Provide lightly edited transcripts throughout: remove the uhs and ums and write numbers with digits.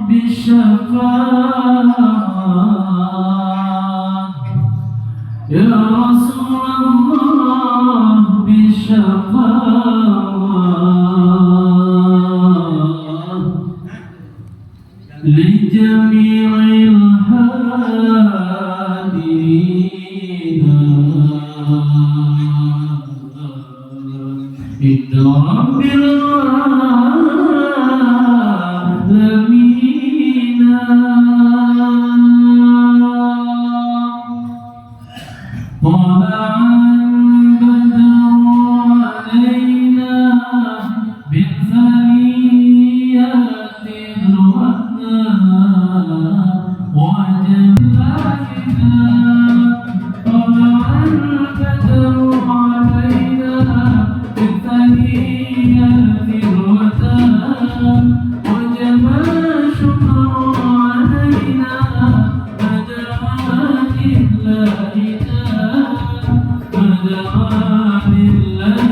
Bisyafaat يا رسول الله بالشفاعة لجميع الحاضرين عند رب العالمين. طلع البدر علينا بثنيات الوداع وجب لنا. طلع البدر علينا بثنيات الوداع وجب الشكر علينا. فدعا لله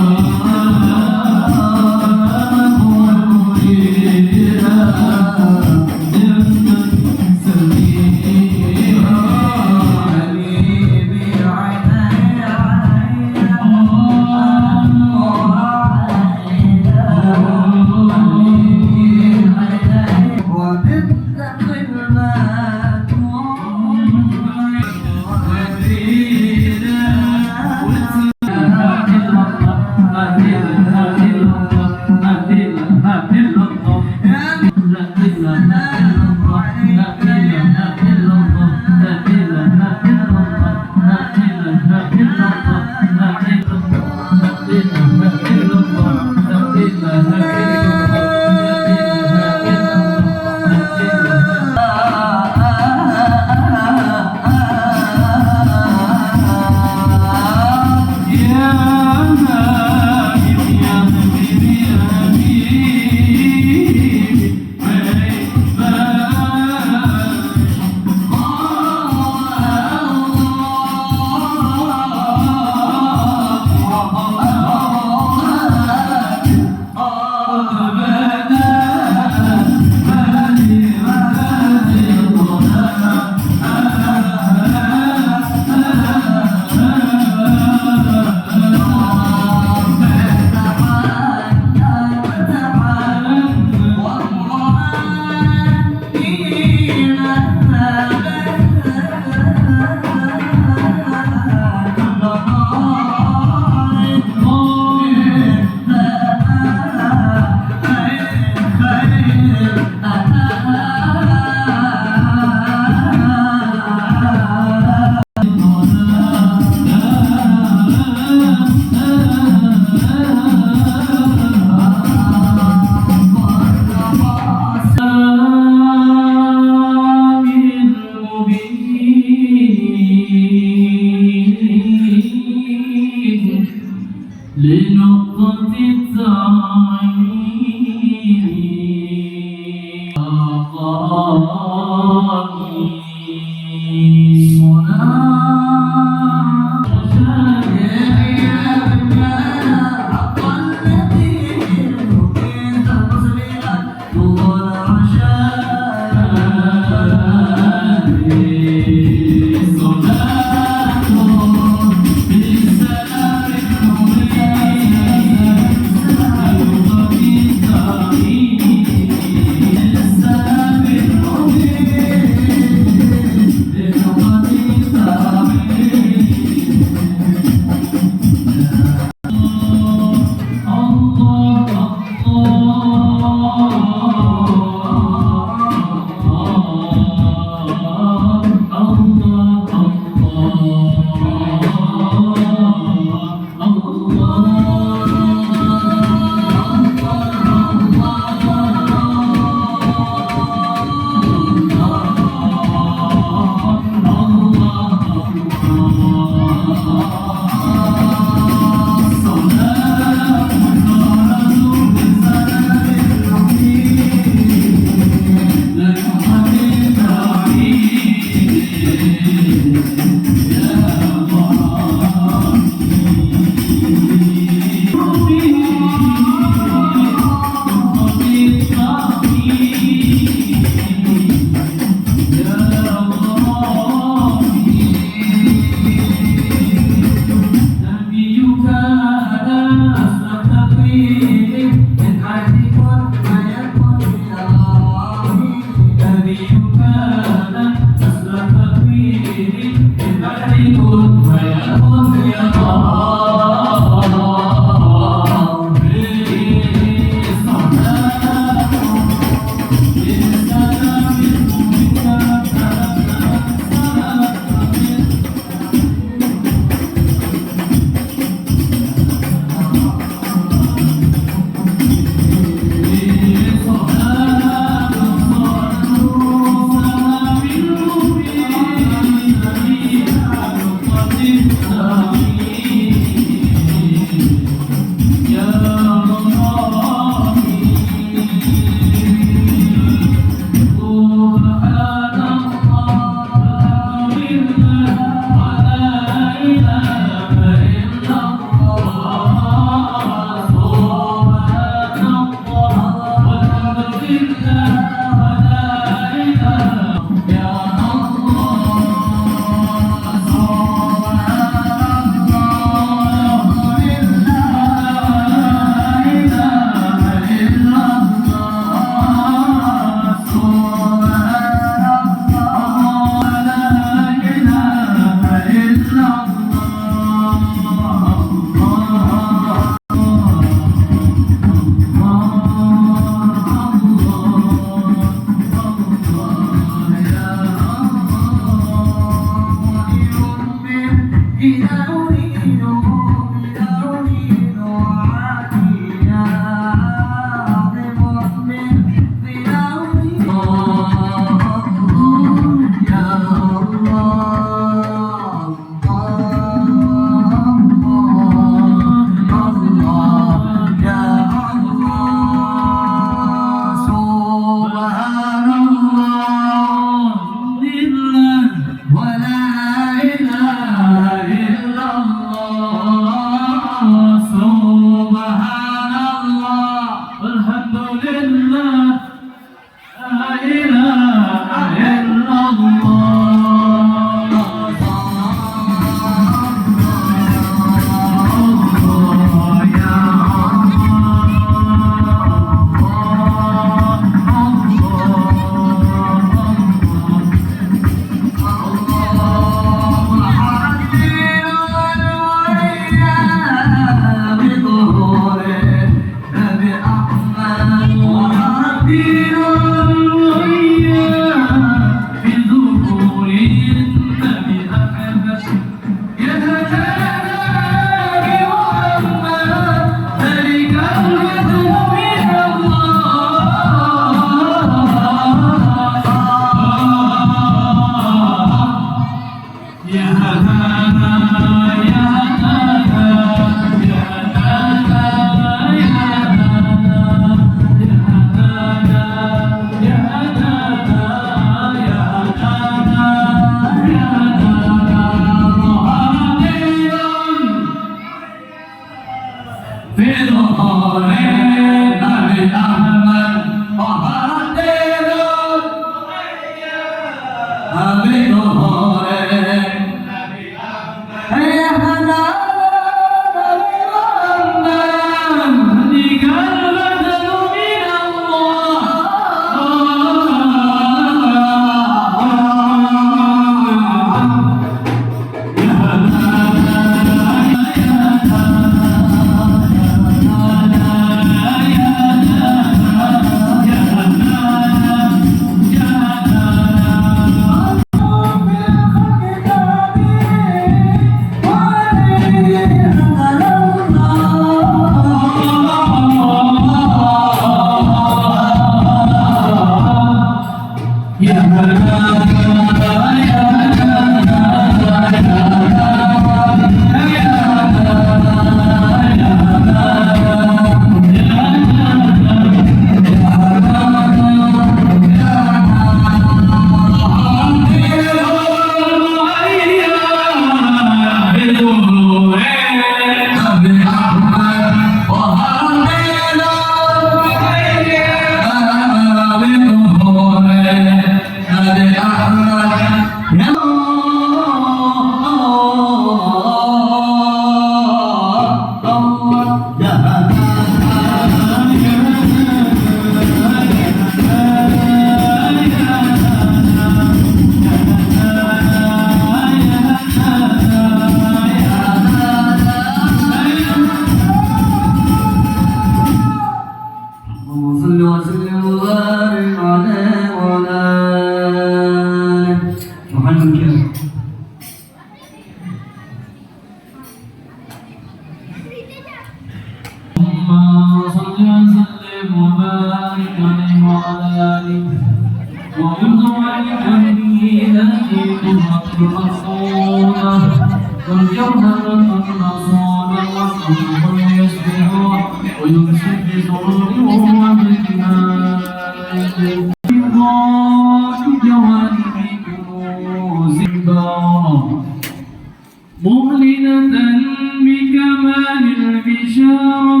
مهلنة بكمال البشارة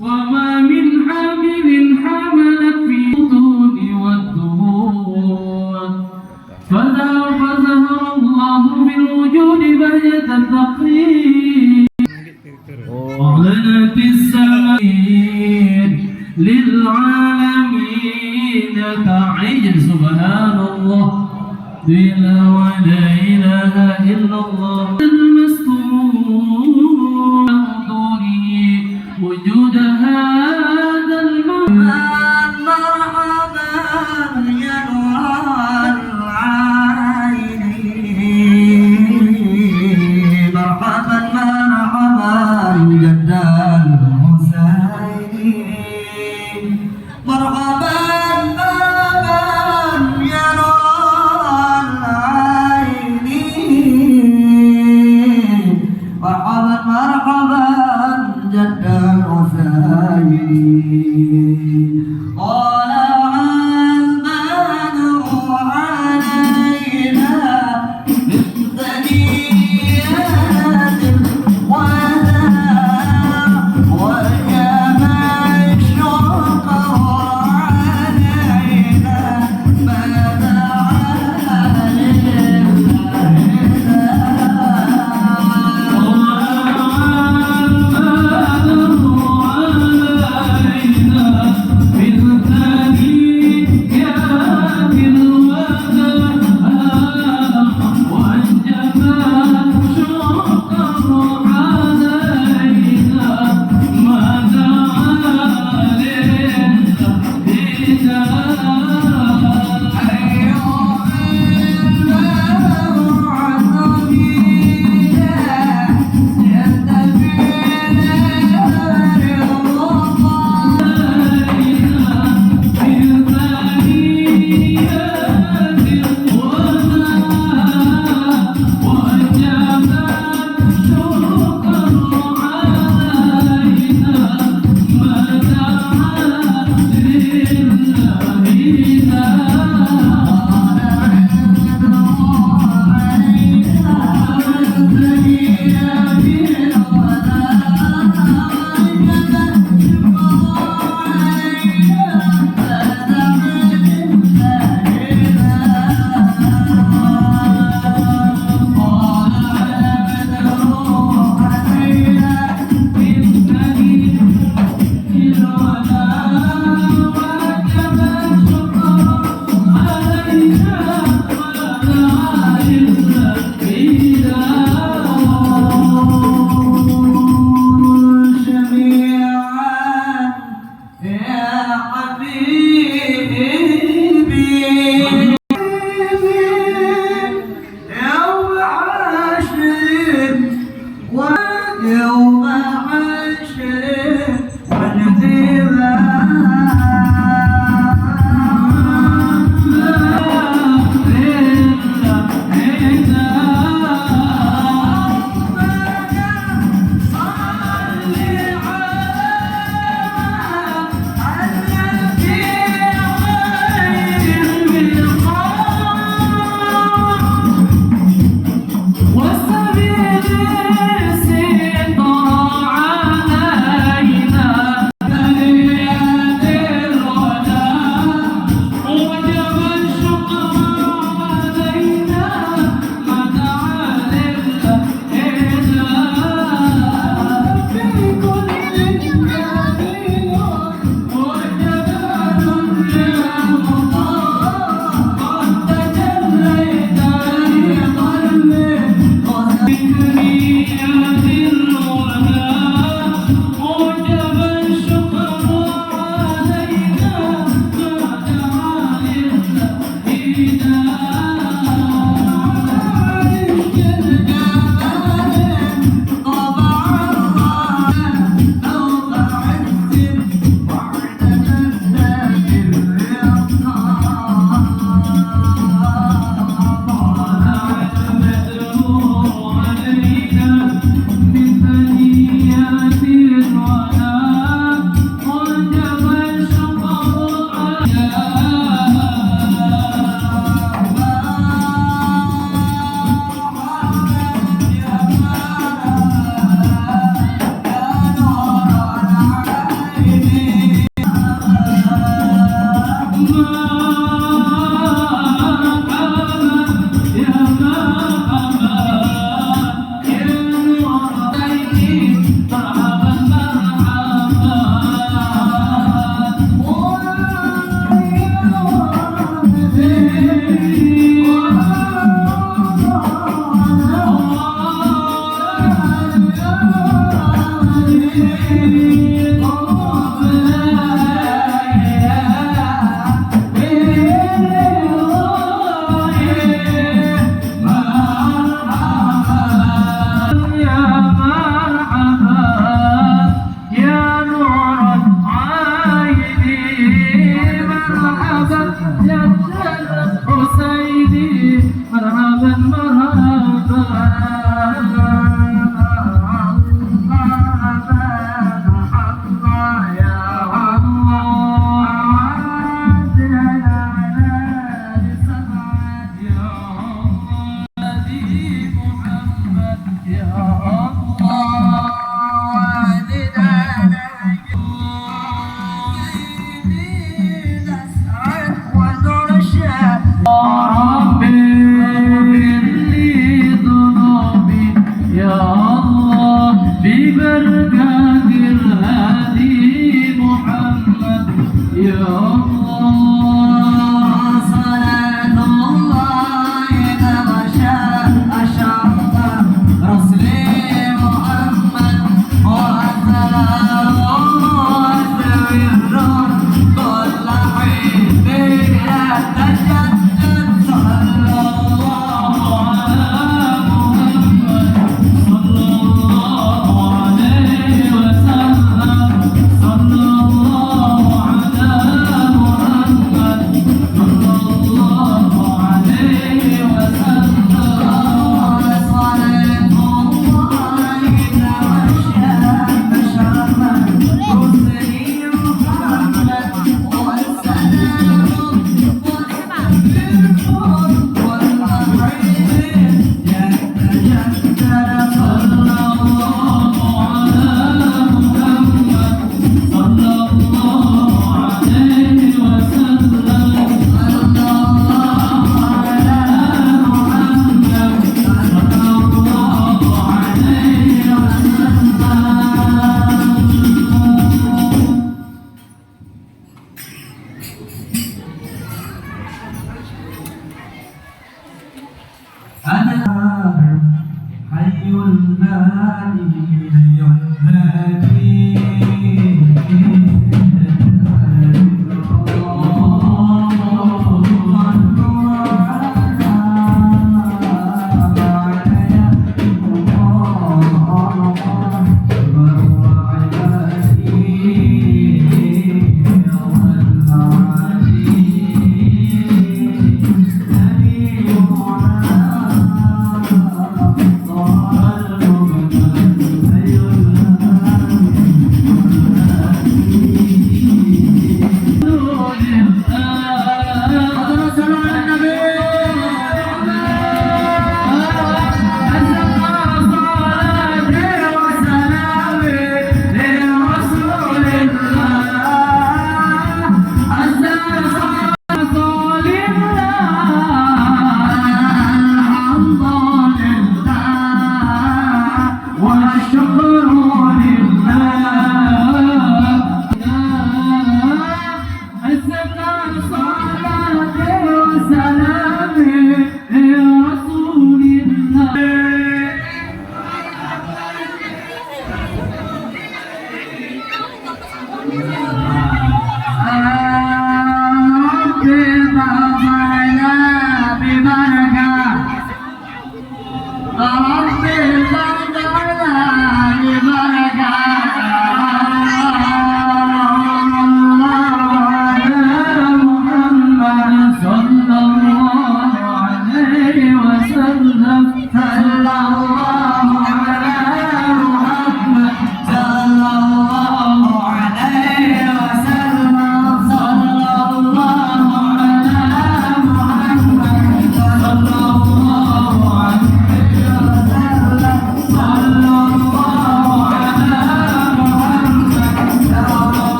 وما من حامل حملت في البطون والدهور الله لا إله إلا الله المستور وجود هذا المكان مرحبا يا نور العين مرحبا مرحبا جد الحسين مرحبا مرحبا يا نور العين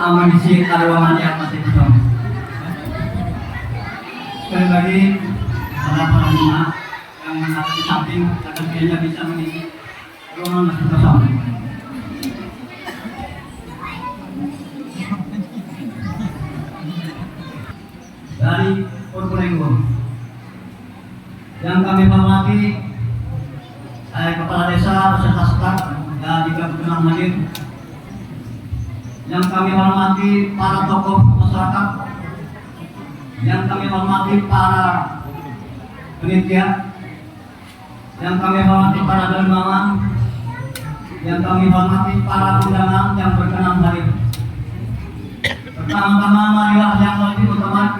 aman si karuangan yang masih belum. Sekali lagi para pengguna yang ada di samping agar dia bisa mengisi ruangan masih kosong. Dari Purbalingga yang kami hormati, saya Kepala Desa beserta staf dan juga Gubernur Hadir, yang kami hormati para tokoh masyarakat, yang kami hormati para penitia, yang kami hormati para dermawan, yang kami hormati para undangan yang berkenan hadir. Pertama-tama marilah yang lebih utama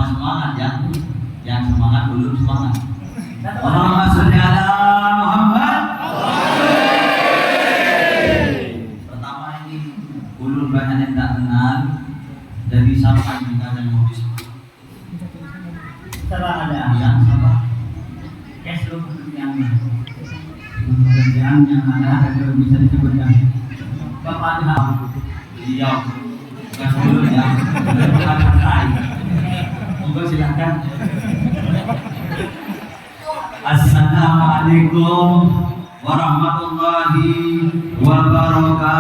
semangat ya, yang semangat belum semangat. Allahumma sholli ala Muhammad. Pertama ini ulun banyak yang tak kenal, jadi siapa kita yang mau disebut? Setelah ada Yang siapa? seluruh pekerjaan yang ada yang bisa disebutkan Bapak Ilham. Beliau bukan ulun ya, bukan saya. Monggo silakan. Assalamualaikum warahmatullahi wabarakatuh.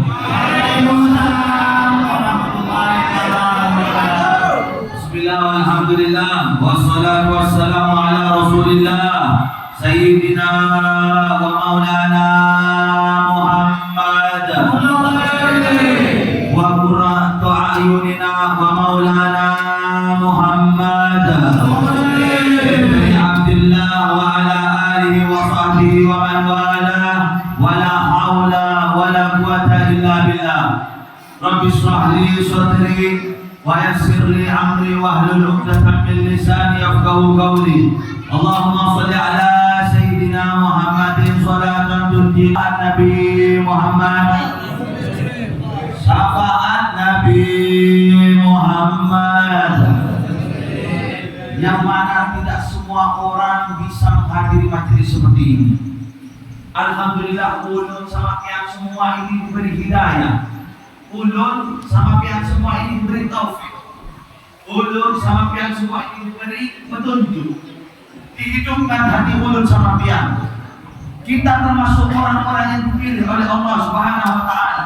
Waalaikumsalam warahmatullahi wabarakatuh. Bismillah walhamdulillah wassalatu wassalamu ala rasulillah sayyidina wa maulana Muhammad wa qurratu a'yunina wa maulana Muhammad ibn Abdullah wa ala alihi wa sahbihi wa man wala wa la hawla wa la quwwata illa billah. Rabbi shrah li sadri wa yassir li amri wahlul 'uqdatam min lisani yafqahu qawli. Allahumma shalli ala sayyidina Muhammadin sholatan tunji Nabi Muhammad, syafaat Nabi Muhammad, yang mana tidak semua orang bisa menghadiri majelis seperti ini. Alhamdulillah ulun sama pihak semua ini diberi hidayah. Ulun sama pihak semua ini diberi taufik. Ulun sama pihak semua ini diberi petunjuk. Dihidupkan hati ulun sama pihak. Kita termasuk orang-orang yang dipilih oleh Allah Subhanahu wa taala,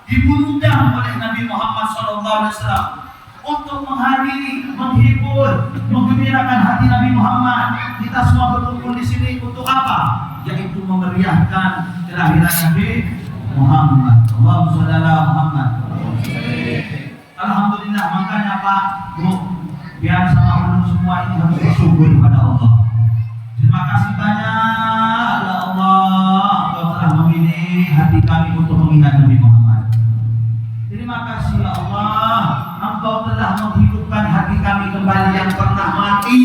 diundang oleh Nabi Muhammad SAW untuk menghadiri, menghibur, menggembirakan hati Nabi Muhammad. Kita semua berkumpul di sini untuk apa? Yaitu memeriahkan kelahiran Nabi Muhammad. Allahumma sholli ala Muhammad. Alhamdulillah, makanya Pak, Bu, biar sama ulun semua ini harus bersyukur kepada Allah. Terima kasih banyak ya Allah, Engkau telah memilih hati kami untuk mengingat Nabi Muhammad. Terima kasih ya Allah, Engkau telah menghidupkan hati kami kembali yang pernah mati.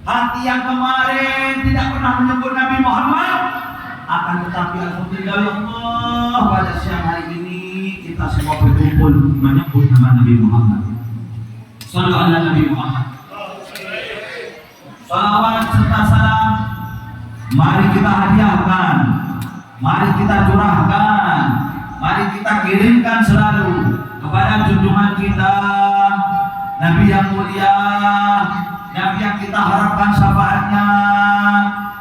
Hati yang kemarin tidak pernah menyebut Nabi Muhammad, akan tetapi alhamdulillah ya Allah, pada siang hari ini kita semua berkumpul menyebut nama Nabi Muhammad. Sallallahu ala Nabi Muhammad. Salawat serta salam mari kita hadiahkan, mari kita curahkan, mari kita kirimkan selalu kepada junjungan kita, Nabi yang mulia, Nabi yang kita harapkan syafaatnya,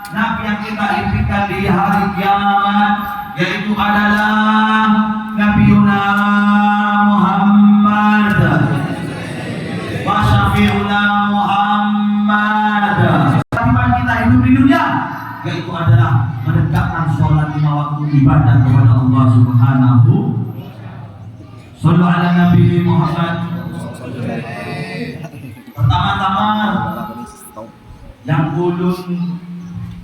Nabi yang kita impikan di hari kiamat, yaitu adalah Nabiuna Muhammad wa syafi'una Muhammad. Kewajiban kita hidup di dunia yaitu adalah menegakkan sholat 5 waktu ibadah kepada Allah Subhanahu. Sallu ala Nabi Muhammad. Pertama-tama yang ulun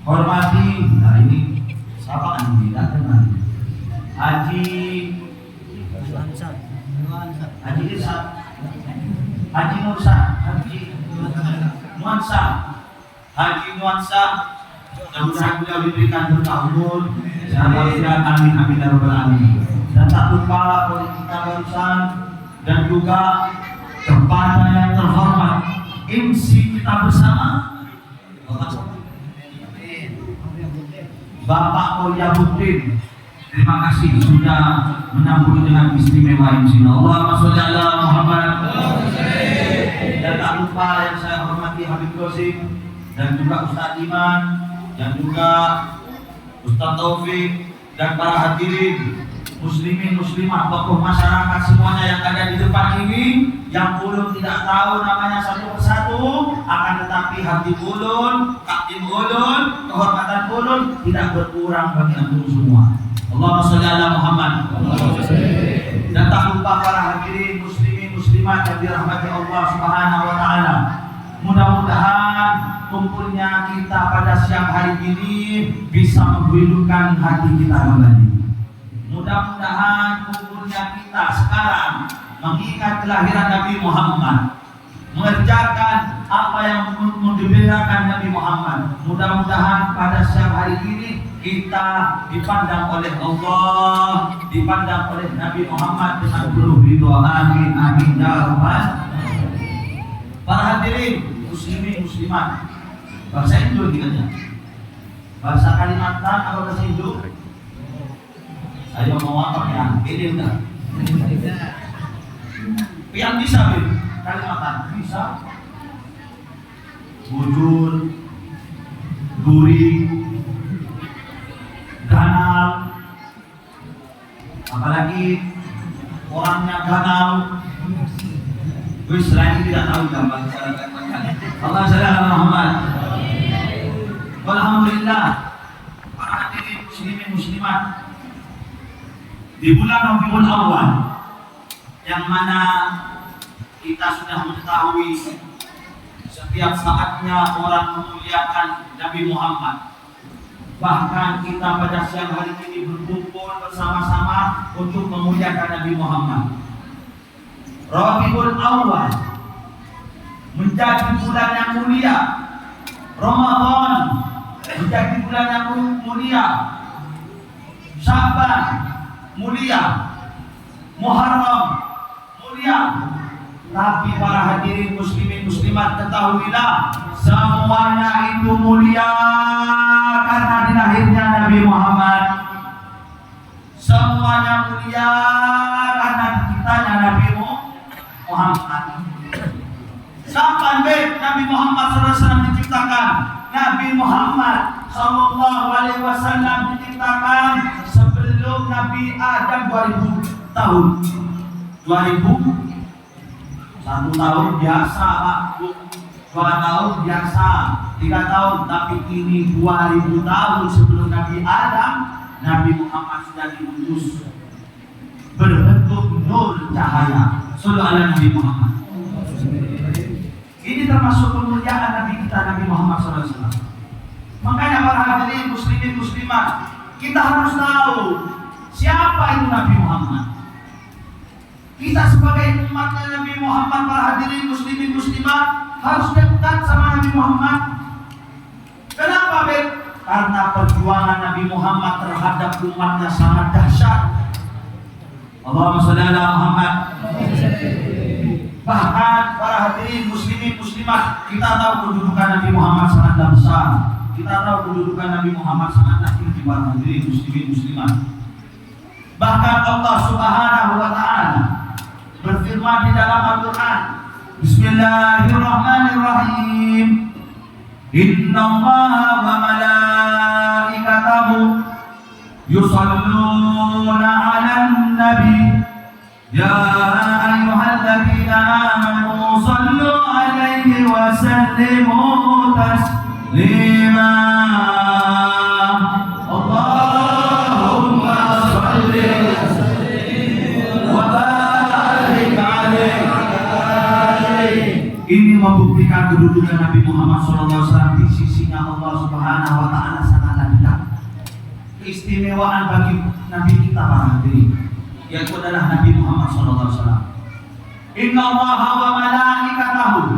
hormati, nah ini siapa kan ini? Datang Haji Irsa, Haji Nursa, Haji Nuansa, mudah-mudahan beliau diberikan berkah umur, sehat walafiat, amin amin ya rabbal alamin. Dan tak lupa oleh kita barusan dan juga kepada yang terhormat MC kita bersama Bapak Mulyabuddin. Terima kasih sudah menyambut dengan istimewa MC. Allahumma sholli ala Muhammad. Dan tak lupa yang saya hormati Habib Qasim dan juga Ustaz Iman dan juga Ustaz Taufik dan para hadirin muslimin muslimah, tokoh masyarakat semuanya yang ada di depan ini, yang ulun tidak tahu namanya satu persatu, akan tetapi hati ulun, takdim ulun, kehormatan ulun tidak berkurang bagi antum semua. Allahumma sholli ala Muhammad. Dan tak lupa para hadirin muslimin muslimat yang dirahmati Allah Subhanahu wa taala. Mudah-mudahan kumpulnya kita pada siang hari ini bisa menghidupkan hati kita kembali. Mudah-mudahan kumpulnya kita sekarang mengingat kelahiran Nabi Muhammad, mengerjakan apa yang mengembirakan Nabi Muhammad. Mudah-mudahan pada siang hari ini kita dipandang oleh Allah, dipandang oleh Nabi Muhammad dengan penuh ridho. Amin amin ya rabbal. Para hadirin muslimin muslimat, bahasa Indo aja, bahasa Kalimantan atau bahasa Indo? Ayo mau apa ya? Ini enggak? Yang bisa Kalimantan bisa. Bujur, gurih, ganal, apalagi orangnya ganal. Wis lagi tidak tahu gambar. Allah sallallahu Muhammad. Alhamdulillah, para hadirin muslimin muslimat, di bulan Rabiul Awal yang mana kita sudah mengetahui setiap saatnya orang memuliakan Nabi Muhammad. Bahkan kita pada siang hari ini berkumpul bersama-sama untuk memuliakan Nabi Muhammad. Rabiul Awal menjadi bulan yang mulia, Ramadan menjadi bulan yang mulia, Syaban mulia, Muharram mulia. Tapi para hadirin muslimin muslimat, ketahuilah semuanya itu mulia karena dilahirnya Nabi Muhammad. Semuanya mulia karena diciptanya Nabi Muhammad. Kapan Nabi Muhammad SAW diciptakan? Nabi Muhammad SAW diciptakan sebelum Nabi Adam 2000 tahun. 2000 1 tahun biasa, Pak. 2 tahun biasa, 3 tahun, tapi ini 2000 tahun sebelum Nabi Adam, Nabi Muhammad sudah diutus berbentuk nur cahaya. Sallallahu alaihi Nabi Muhammad. Ini termasuk kemuliaan Nabi kita, Nabi Muhammad SAW. Makanya para hadirin muslimin muslimat, kita harus tahu siapa itu Nabi Muhammad. Kita sebagai umatnya Nabi Muhammad, para hadirin muslimin muslimat, harus dekat sama Nabi Muhammad. Kenapa, Beb? Karena perjuangan Nabi Muhammad terhadap umatnya sangat dahsyat. Allahumma sholli ala Muhammad. Bahkan para hadirin muslimin muslimat, kita tahu kedudukan Nabi Muhammad sangatlah besar. Kita tahu kedudukan Nabi Muhammad sangatlah tinggi, para hadirin muslimin muslimat. Bahkan Allah Subhanahu wa taala berfirman di dalam Al-Quran, Bismillahirrahmanirrahim, Innallaha wa malaikatahu yusalluna 'alan nabi ya ayyuhalladzina amanu sallu 'alaihi wa sallimu taslima. Allahumma shalli wa barik alaihi. Ini membuktikan kedudukan Nabi Muhammad SAW di sisinya Allah Subhanahu wa Ta'ala sangatlah dekat. Keistimewaan bagi Nabi kita para hadirin, yaitu adalah Nabi Muhammad SAW. Inna Allaha wa malaikatahu,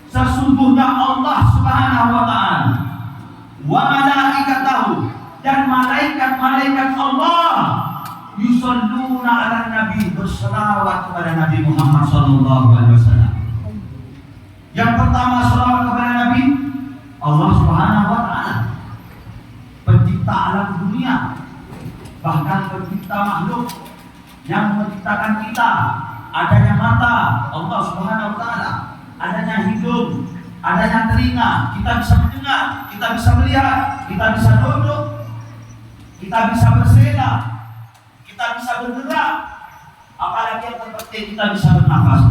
sesungguhnya Allah Subhanahu wa Ta'ala, wa malaikatahu, dan malaikat-malaikat Allah, yusalluna ala Nabi, berselawat kepada Nabi Muhammad SAW. Yang pertama selawat kepada Nabi, Allah Subhanahu wa Ta'ala, pencipta alam dunia, bahkan pencipta makhluk yang menciptakan kita. Adanya mata, Allah Subhanahu wa Ta'ala. Adanya hidung, adanya telinga, kita bisa mendengar, kita bisa melihat, kita bisa duduk, kita bisa bersela, kita bisa bergerak. Apalagi yang terpenting, kita bisa bernafas.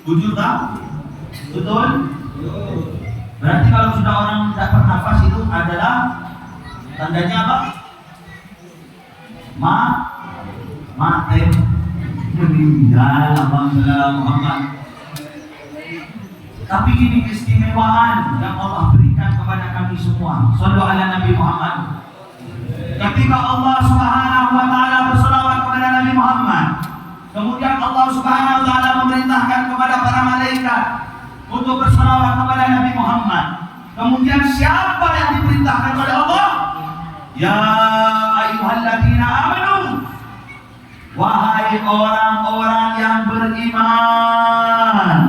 Jujur tak? Betul? Berarti kalau sudah orang tidak bernafas itu adalah tandanya apa? Mati. Meninggal Alhamdulillah Muhammad. Tapi ini keistimewaan yang Allah berikan kepada kami semua. Shallu ala Nabi Muhammad. Ketika Allah Subhanahu wa Ta'ala berselawat kepada Nabi Muhammad, kemudian Allah Subhanahu wa Ta'ala memerintahkan kepada para malaikat untuk berselawat kepada Nabi Muhammad. Kemudian siapa yang diperintahkan oleh Allah? Ya ayyuhalladzina amanu, wahai orang-orang yang beriman,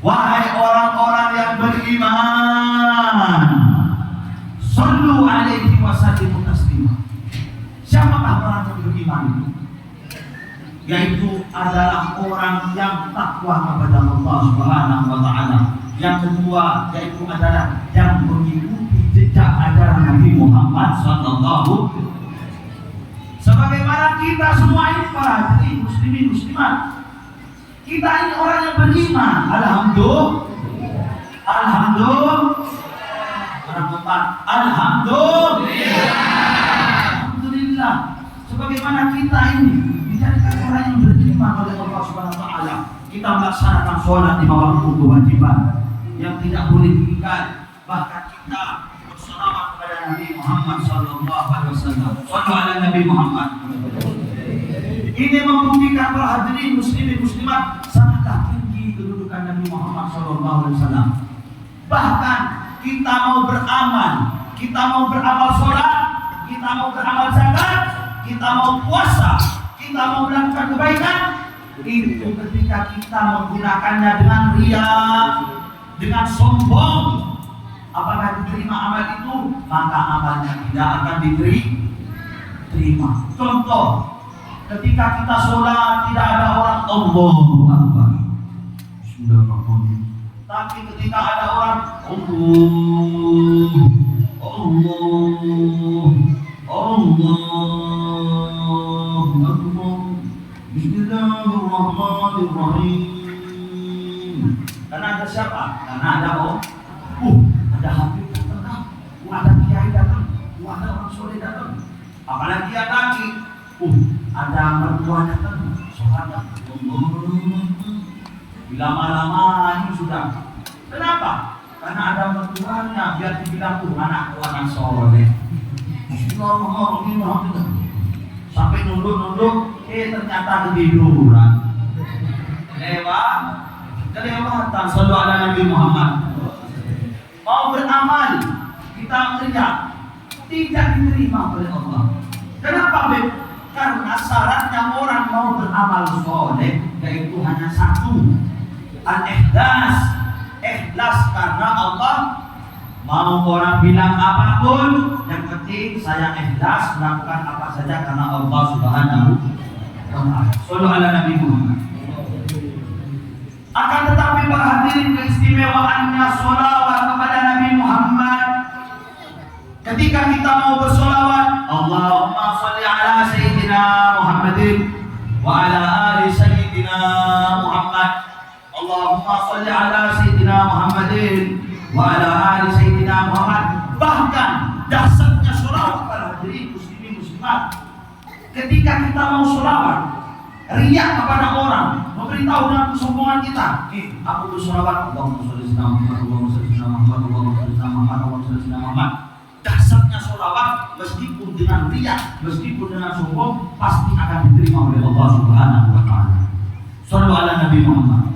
wahai orang-orang yang beriman, sallu alaihi wa sallimu taslima. Siapakah orang yang beriman itu? Yaitu adalah orang yang takwa kepada Allah Subhanahu wa Ta'ala. Yang kedua yaitu adalah yang mengikuti jejak ajaran Nabi Muhammad sallallahu. Sebagaimana kita semua ini para hadirin muslimin muslimat, kita ini orang yang beriman. Alhamdulillah. Sebagaimana kita ini dijadikan orang yang beriman oleh Allah Subhanahu wa Ta'ala, kita melaksanakan sholat di waktu kewajiban yang tidak boleh diingkar. Bahkan kita berselawat kepada Nabi Muhammad sallallahu alaihi wasallam. Shallu ala Nabi Muhammad. Ini membuktikan para hadirin muslimin muslimat sangatlah tinggi kedudukan Nabi Muhammad sallallahu alaihi wasallam. Bahkan kita mau beramal, kita mau beramal sholat, kita mau beramal zakat, kita mau puasa, kita mau melakukan kebaikan, itu ketika kita menggunakannya dengan riya, dengan sombong, apakah diterima amal itu? Maka amalnya tidak akan diterima. Contoh, ketika kita sholat tidak ada orang Allahu Akbar, tapi ketika ada orang Allahu Akbar, Bismillahirrahmanirrahim. Karena ada siapa? Karena ada ada habib datang, ada kiai datang, ada orang soleh datang. Apalagi dia lagi, ada mertua datang, sholat. Lama-lama ini sudah. Kenapa? Karena ada mertuanya, biar dibilang anakku anak soleh. Bismillahirrahmanirrahim. Sampai nunduk-nunduk, ternyata ketiduran. Kelewatan. Shallu ala Nabi Muhammad. Mau beramal, kita kerja, tidak diterima oleh Allah. Kenapa, Beb? Karena syaratnya orang mau beramal soleh yaitu hanya satu, al-ikhlas. Ikhlas karena Allah. Mau orang bilang apapun, yang penting saya ikhlas melakukan apa saja karena Allah Subhanahu wa Ta'ala. Shallu ala Nabi Muhammad. Akan tetapi para hadirin, keistimewaannya sholawat kepada Nabi Muhammad. Ketika kita mau bersolawat, Allahumma sholli ala Sayyidina Muhammadin wa ala ali Sayyidina Muhammad. Allahumma sholli ala Sayyidina Muhammadin wa ala ali Sayyidina Muhammad. Bahkan dasarnya sholawat para hadirin muslimin muslimat, ketika kita mau sholawat riya kepada orang, beritahu dengan kesombongan kita. Aku bersolawat, Allahumma sholli ala Muhammad, Allahumma sholli ala Muhammad, Allahumma sholli ala Muhammad, Allahumma sholli ala Muhammad. Dasarnya sholawat meskipun dengan riya, meskipun dengan sombong, pasti akan diterima oleh Allah Subhanahu wa taala. Shallu ala Nabi Muhammad.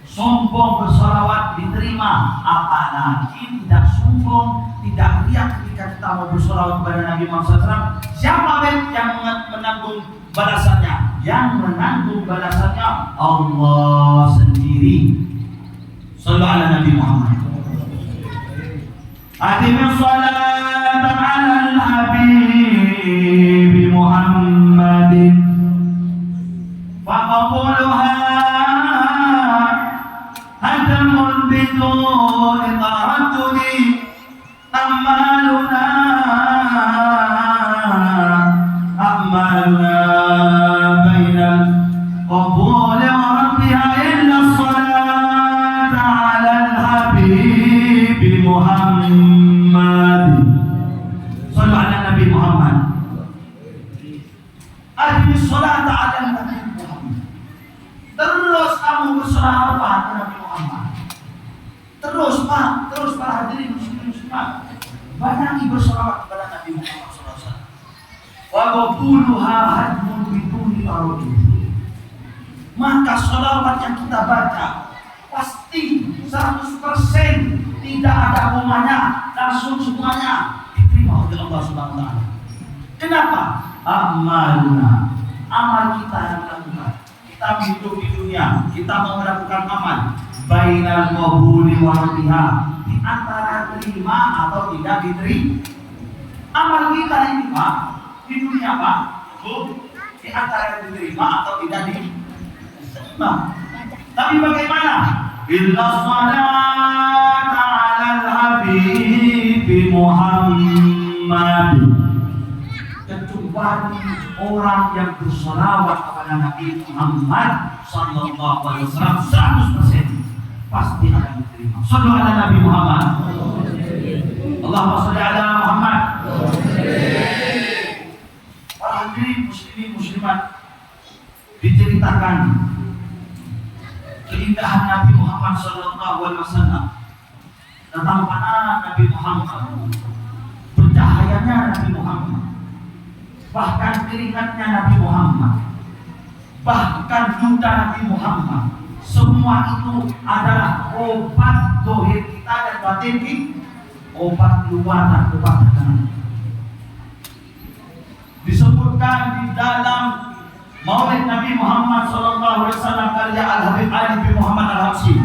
Sombong bersolawat diterima, apalagi tidak sombong, tidak riya ketika kita mau bersolawat kepada Nabi Muhammad SAW. Siapa yang menanggung balasannya? Yang menanggung balasannya Allah sendiri. Shallu ala Nabi Muhammad. Aqimis salata ala al-habib Muhammadin faquluha hadamun bidun taratudi amaluna bainal qabul wa rabbiha illa salata ala al-habib Muhammad. Sallu ala Nabi Muhammad. Aqimis salata ala Nabi Muhammad. Terus kamu bersolawat kepada Nabi Muhammad. Terus para hadirin muslimat, banyak bersolawat kepada Nabi Muhammad SAW. Wa qabuluha hadmun biduni arudi. Maka solawat yang kita baca pasti 100% tidak ada komanya, langsung semuanya diterima oleh Allah Subhanahu wa taala. Kenapa? Amaluna, amal kita yang dilakukan. Kita hidup di dunia, kita mau melakukan amal bainal qabuli wa raddiha, di antara terima atau tidak diterima. Amal kita ini Pak, di dunia Pak, di antara diterima atau tidak diterima. Tapi bagaimana? Illa salata ala al-habib Muhammad. Kecuali orang yang bersolawat kepada Nabi Muhammad sallallahu alaihi wasallam 100% pasti akan diterima. Sallu ala Nabi Muhammad. Allahumma shalli ala Muhammad. Para hadirin muslimin muslimat, diceritakan keindahan Nabi Muhammad sallallahu alaihi wasallam, ketampanan Nabi Muhammad, bercahayanya Nabi Muhammad, bahkan keringatnya Nabi Muhammad, bahkan ludah Nabi Muhammad. Semua itu adalah obat zahir kita dan batin kita, obat luar dan obat dalam. Disebutkan di dalam Maulid Nabi Muhammad sallallahu alaihi wasallam karya Al-Habib Ali bin Muhammad Al-Habsyi.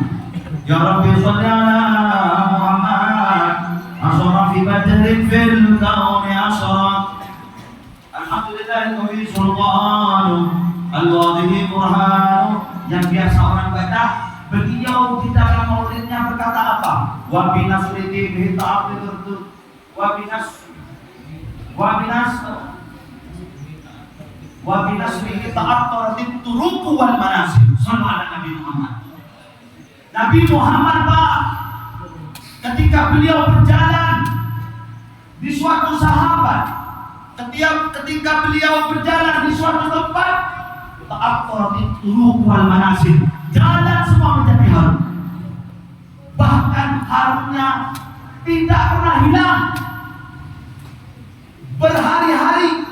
Ya Rabbi shalli ala Muhammad asra fi badrin fil kauni asra. Alhamdulillah sultanu al-wadhi burhanu. Yang biasa orang baca, beliau di dalam maulidnya berkata apa? Wa binasriti bi ta'atil wa binasrihi ta'attaratit turuq wal manasib. Sallu ala Nabi Muhammad. Nabi Muhammad Pak, ketika beliau berjalan di suatu sahabat, ketika beliau berjalan di suatu tempat, ta'attaratit turuq wal manasib, jalan semua menjadi harum. Bahkan harumnya tidak pernah hilang. Berhari-hari,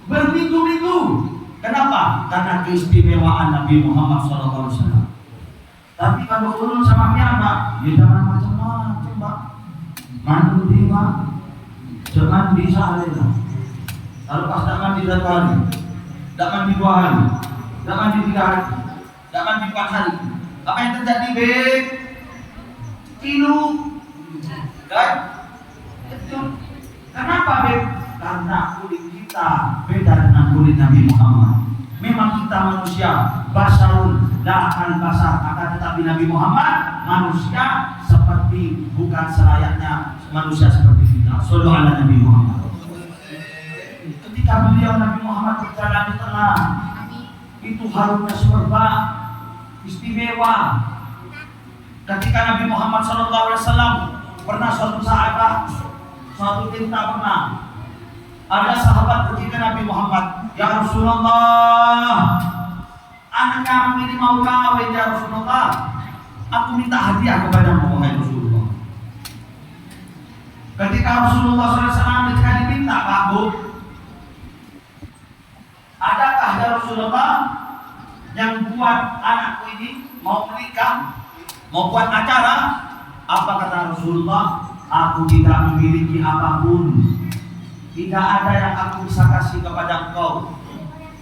berminggu-minggu. Kenapa? Karena keistimewaan Nabi Muhammad SAW. Tapi kalau urun sama Pak, ya jangan macam-macam Pak. Mandi Pak, jangan bisa lah. Kalau pas jangan di 1 hari, jangan di 2 hari, jangan di 3 hari, jangan di 4 hari. Apa yang terjadi Beb? Kilo, kan? Kenapa Beb? Karena kulit kita beda dengan kulit Nabi Muhammad. Memang kita manusia, basarun lahan basar, akan tetapi Nabi Muhammad manusia seperti, bukan selayaknya manusia seperti kita. Sallu ala Nabi Muhammad. Ketika beliau Nabi Muhammad berjalan di tengah, itu harumnya semerbak, istimewa. Ketika Nabi Muhammad SAW pernah suatu saat, suatu ketika pernah ada sahabat ketika Nabi Muhammad, ya Rasulullah, anak kamu ini mau kawin ya Rasulullah. Aku minta hadiah kepadamu wahai Rasulullah. Ketika Rasulullah SAW ketika diminta, Pak Bu, adakah ya Rasulullah yang buat anakku ini mau menikah, mau buat acara? Apa kata Rasulullah? Aku tidak memiliki apapun. Tidak ada yang aku bisa kasih kepada engkau.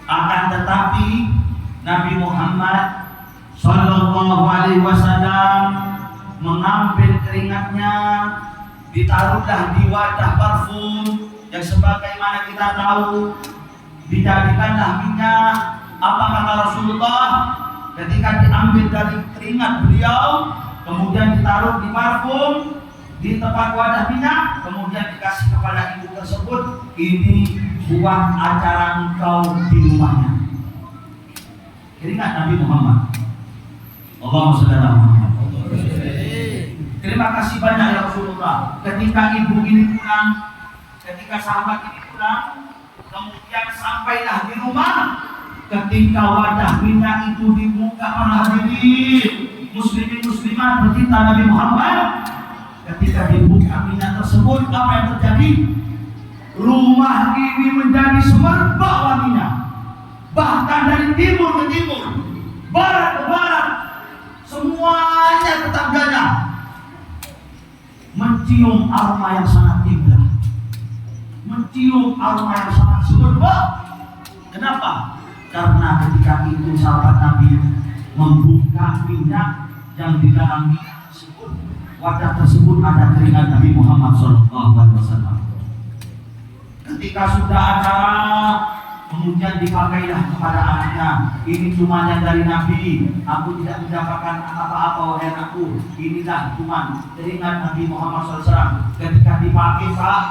Akan tetapi Nabi Muhammad Sallallahu Alaihi Wasallam mengambil keringatnya, ditaruhlah di wadah parfum yang sebagaimana kita tahu dijadikanlah minyak. Apa kata Rasulullah? Ketika diambil dari keringat beliau, kemudian ditaruh di parfum di tempat wadah minyak, kemudian dikasih kepada ibu tersebut, ini buat acara engkau di rumahnya. Keringat Nabi Muhammad. Allahumma shalli ala Muhammad. Terima kasih banyak ya Rasulullah. Ketika ibu ini pulang, ketika sahabat ini pulang, kemudian sampailah di rumah. Ketika wadah minyak itu dibuka para hadirin muslimin muslimat pecinta Nabi Muhammad, ketika dibuka minyak tersebut, apa yang terjadi? Rumah ini menjadi semerbak wanginya. Bahkan dari timur ke timur, barat ke barat, semuanya tetangganya mencium aroma yang sangat indah, mencium aroma yang sangat semerbak. Kenapa? Karena ketika itu sahabat Nabi membuka minyak yang di dalam minyak tersebut, wadah tersebut ada keringat Nabi Muhammad SAW. Ketika sudah acara, kemudian dipakailah kepada anaknya. Ini cuma yang dari Nabi. Aku tidak mendapatkan apa-apa wahai anakku. Inilah cuma keringat Nabi Muhammad SAW. Ketika dipakai Pak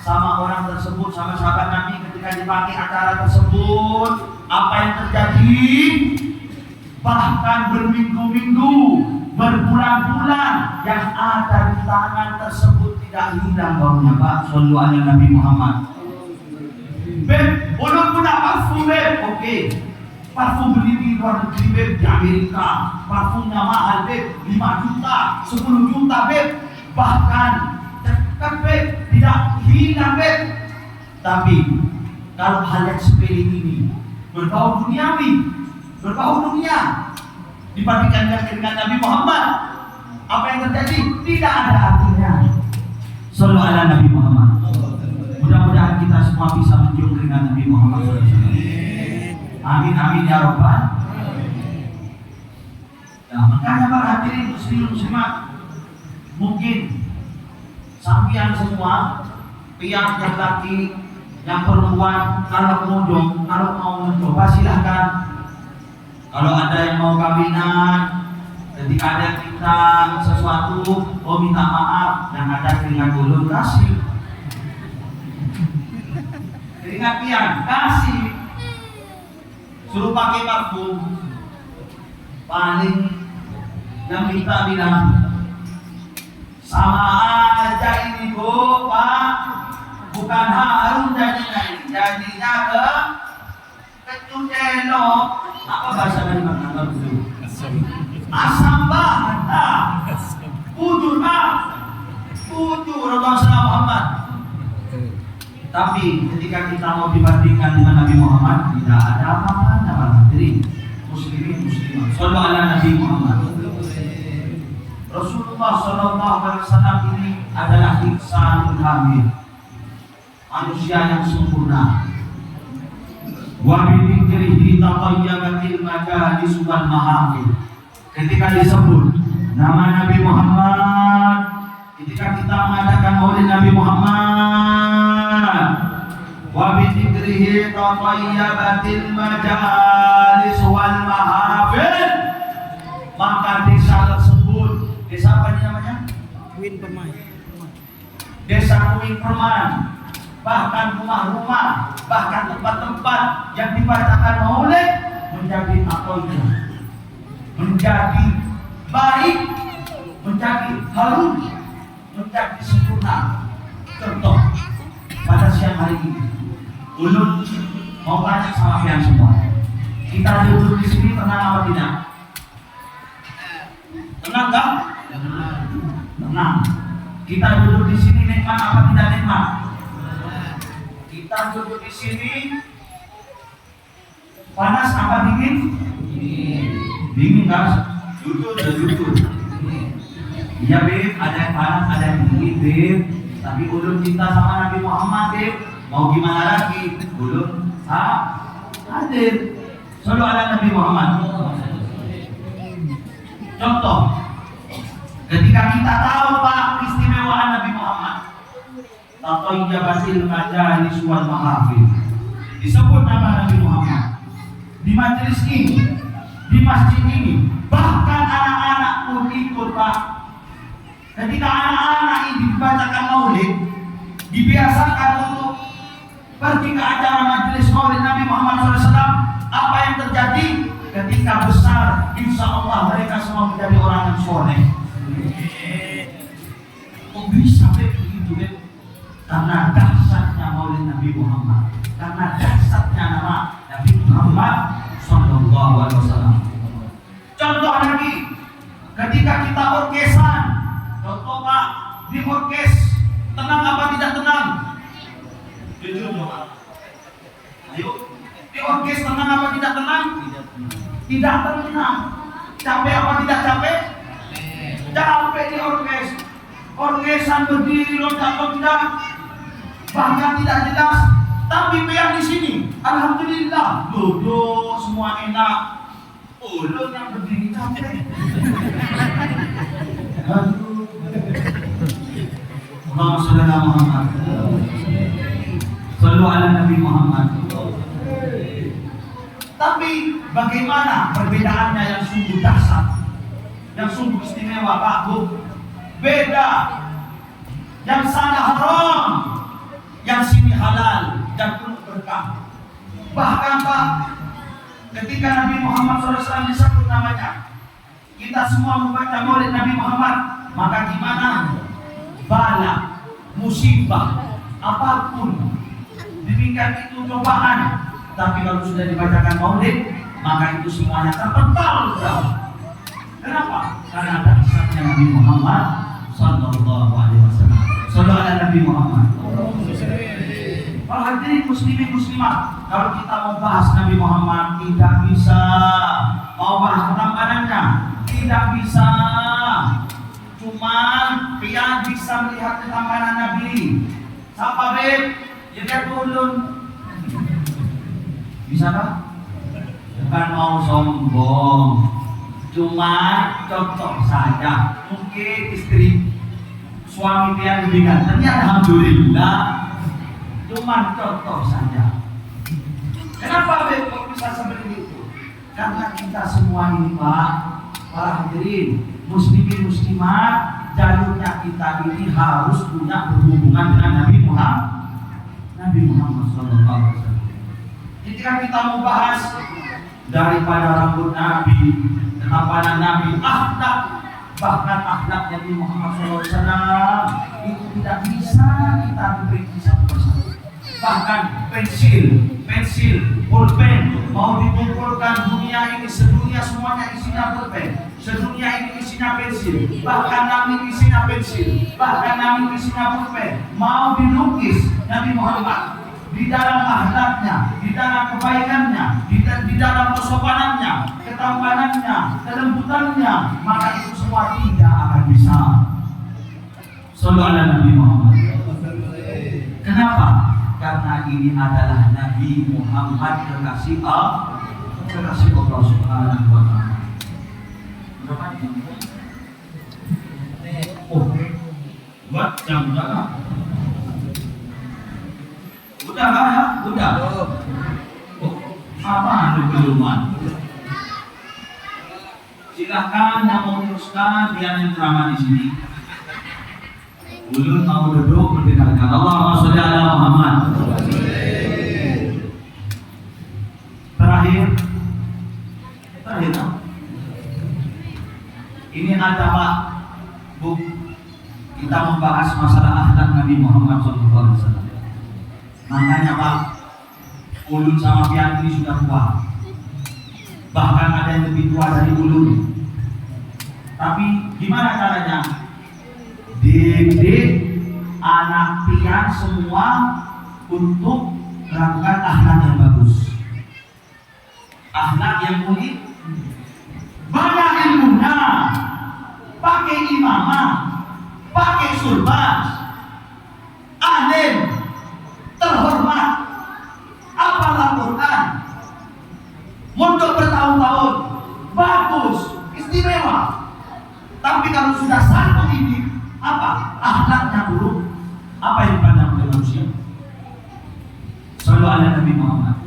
sama orang tersebut, sama sahabat Nabi, ketika dipakai acara tersebut, apa yang terjadi? Bahkan berminggu-minggu, berbulan-bulan, yang ada di tangan tersebut tidak hilang baunya Pak. Shallallahu alaihi Nabi Muhammad. Beb, ulun punya parfum beb, oke. Parfum beli di luar negeri beb, di Amerika. Parfumnya mahal beb, 5 juta, 10 juta beb. Bahkan cekat beb, tidak hilang beb. Tapi kalau hal yang sepele ini berbau duniawi, berbau dunia, dibandingkan dengan Nabi Muhammad, apa yang terjadi? Tidak ada artinya. Sallallahu alaihi Nabi Muhammad. Mudah-mudahan kita semua bisa mencium keringat Nabi Muhammad SAW. Amin amin ya Rabbal. Ya, makanya para hadirin muslimin muslimat, mungkin sampian semua, yang laki, yang perempuan, kalau mau mencoba silahkan. Kalau ada yang mau kawinan, ketika ada yang minta sesuatu, oh minta maaf, yang ada keringat dulu kasih. Keringat pian kasih. Suruh pakai parfum. Paling yang minta bilang, sama aja ini Bu, Pak. Bukan harum jadinya kecundelo. Apa bahasa dari mana dulu? Asam bah, pujur Rasulullah Muhammad. Tapi ketika kita mau dibandingkan dengan Nabi Muhammad, tidak ada apa-apanya para hadirin muslimin muslimat. Sallallahu alaihi Nabi Muhammad. Rasulullah SAW ini adalah ihsanul hamid, manusia yang sempurna. Wa bi dzikrihi tatayyabatil majalis wal mahafil. Ketika disebut nama Nabi Muhammad, ketika kita mengadakan maulid Nabi Muhammad, wa bi dzikrihi tatayyabatil majalis wal mahafil, maka desa tersebut, desa apa namanya? Win Permai. Desa Kuing Perman, bahkan rumah-rumah, bahkan tempat-tempat yang dibacakan maulid menjadi aqoidah, menjadi baik, menjadi harum, menjadi sempurna. Contoh, pada siang hari ini, ulun mau tanya sama kalian semua, Kita duduk di sini tenang apa tidak? Tenang tak? Tenang. Kita duduk di sini nikmat apa tidak nikmat? Kita duduk di sini panas apa dingin? Dingin kan? Jujur dan jujur. Iya Beb, ada yang panas, ada yang dingin Beb. Tapi ulun cinta sama Nabi Muhammad Beb. Mau gimana lagi? Ulun hadir. Selalu ada Nabi Muhammad. Contoh, ketika kita tahu Pak keistimewaan Nabi Muhammad, tatayyabatil majalis wal mahafil, disebut nama Nabi Muhammad di majelis ini, di masjid ini, bahkan anak-anak pun ikut Pak. Ketika anak-anak ini dibacakan maulid, dibiasakan untuk pergi ke acara majelis maulid Nabi Muhammad SAW, apa yang terjadi? Ketika besar, insya Allah mereka semua menjadi orang yang soleh. Kok bisa begitu Beb? Karena dahsyatnya maulid Nabi Muhammad, karena dahsyatnya nama Nabi Muhammad Sallallahu Alaihi Wasallam. Contoh lagi, ketika kita orkesan, contoh Pak, di orkes tenang apa tidak tenang? Jujur dong. Ayo, di orkes tenang apa tidak tenang? Tidak tenang. Capek apa tidak capek? Capek di orkes. Orkesan berdiri loncat-loncat, bahkan tidak jelas. Tapi yang di sini, alhamdulillah, duduk semua enak. Ulun yang berdiri capek. Allahumma sholli ala Muhammad. Shallu ala Nabi Muhammad. Tapi bagaimana perbedaannya yang sungguh dahsyat, yang sungguh istimewa Pak Bu? Beda. Yang sana haram, yang sini halal dan penuh berkah. Bahkan Pak, ketika Nabi Muhammad SAW disebut namanya, kita semua membaca maulid Nabi Muhammad, maka gimana? Bala, musibah, apapun, demikian itu cobaan. Tapi kalau sudah dibacakan maulid, maka itu semuanya terpental. Kenapa? Karena dahsyatnya Nabi Muhammad Sallallahu Alaihi Wasallam. Sallallahu Alaihi Nabi Muhammad. Para hadirin muslimin muslimat, kalau kita mau bahas Nabi Muhammad tidak bisa, mau bahas penampilannya tidak bisa. Cuma dia bisa melihat ketampanan Nabi. Siapa Beb? Jadi ulun. Bisa tak? Bukan mau sombong, cuma contoh saja. Mungkin istri suami dia lebih ganteng, ya alhamdulillah. Cuma contoh saja. Kenapa Beb kok bisa seperti itu? Karena kita semua ini Pak, para hadirin muslimin muslimat, jalurnya kita ini harus punya berhubungan dengan Nabi Muhammad. Nabi Muhammad Sallallahu Alaihi Wasallam. Ketika kita mau bahas daripada rambut Nabi, ketampanan Nabi, akhlak, bahkan akhlak Nabi Muhammad SAW itu tidak bisa kita diberi satu persatu. Bahkan pensil, pulpen mau dikumpulkan dunia ini, sedunia semuanya isinya pulpen, sedunia ini isinya pensil, bahkan Nabi isinya pensil, bahkan Nabi isinya pulpen. Mau dilukis Nabi Muhammad di dalam akhlaknya, di dalam kebaikannya, di dalam kesopanannya, ketampanannya, kelembutannya, maka itu semua tidak akan bisa. Sallallahu alaihi Nabi Muhammad. Kenapa? Karena ini adalah Nabi Muhammad kekasih Allah Subhanahu wa Ta'ala. Oh, buat jam berapa? Udah lah ya, udah. Oh, apa keluman? Silahkan yang mau teruskan biar yang ceramah di sini. Ulun mau duduk mendengarkan. Allahumma sholli ala Muhammad. Terakhir. Ini ada Pak Bu, kita membahas masalah akhlak Nabi Muhammad SAW. Makanya Pak, ulun sama pian ini sudah tua. Bahkan ada yang lebih tua dari ulun. Tapi gimana caranya? Didik anak pian semua untuk melakukan akhlak yang bagus, akhlak yang mulia, banyak ilmunya, pakai imamah, pakai surban, alim, terhormat, hafal Al-Quran, mondok bertahun-tahun, bagus, istimewa. Tapi kalau sudah satu ini, apa? Akhlaknya buruk, apa yang dipandang oleh manusia? Selalu ada Nabi Muhammad.